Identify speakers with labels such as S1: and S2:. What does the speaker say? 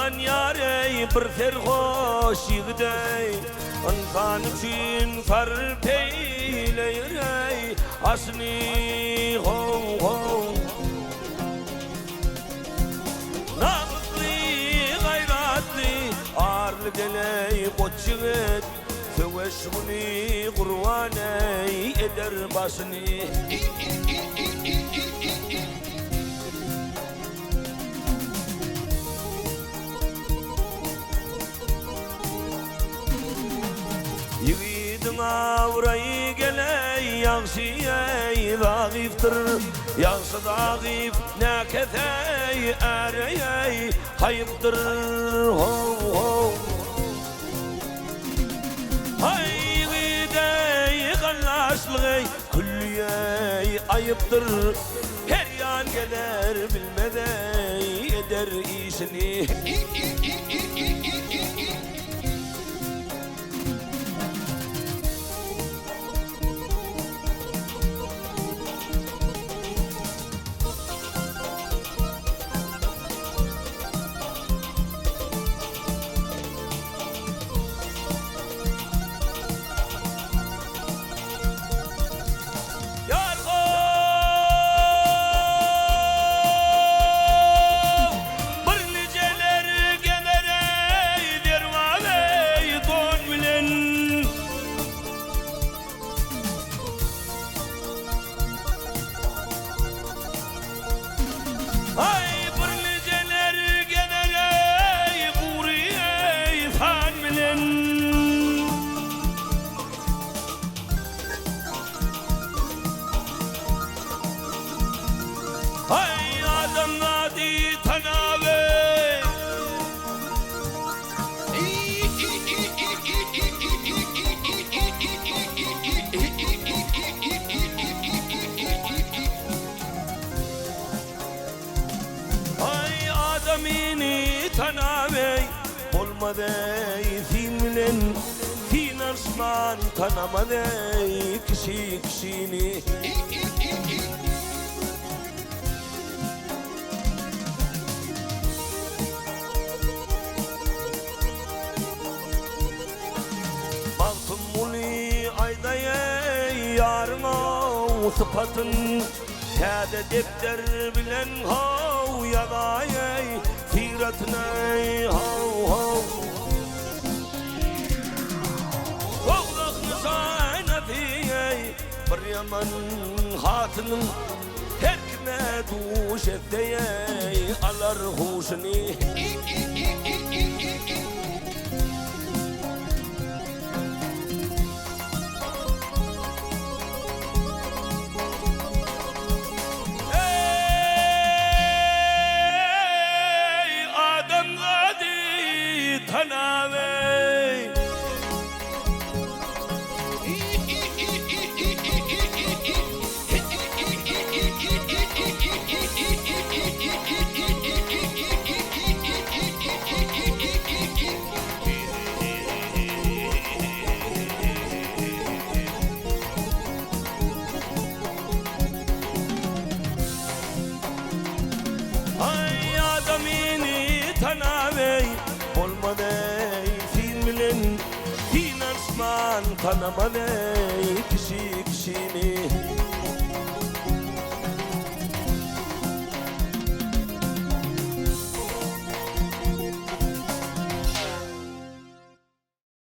S1: Algan yare bir serhoş yigdey İnsan için farpeyleyirey Asni ho ho Namusli gayratli Arlı deley koçyigit Söveşmuni kurvaney eder basni Yiğidin avrayı geley Yansiyey dağiftir Yansı dağif ne kethey Ereyey hayıptır Ho ho Hay yiğidey kallaşlıgey Külliyey ayıptır Her yan gelir bilmedey Eder işini Olmaday filmlen fin arsman tanamaday kişi kişini Baktım muli aydayey yarına sıfatın Kâde defter bilen hav yadayey Firatney hav hav Vağlaklı saynatiyey Bir yaman hatının Her kime duş etdeyey Alar huşini Olmaday filmlen fin arsman tanamaday kişi kişini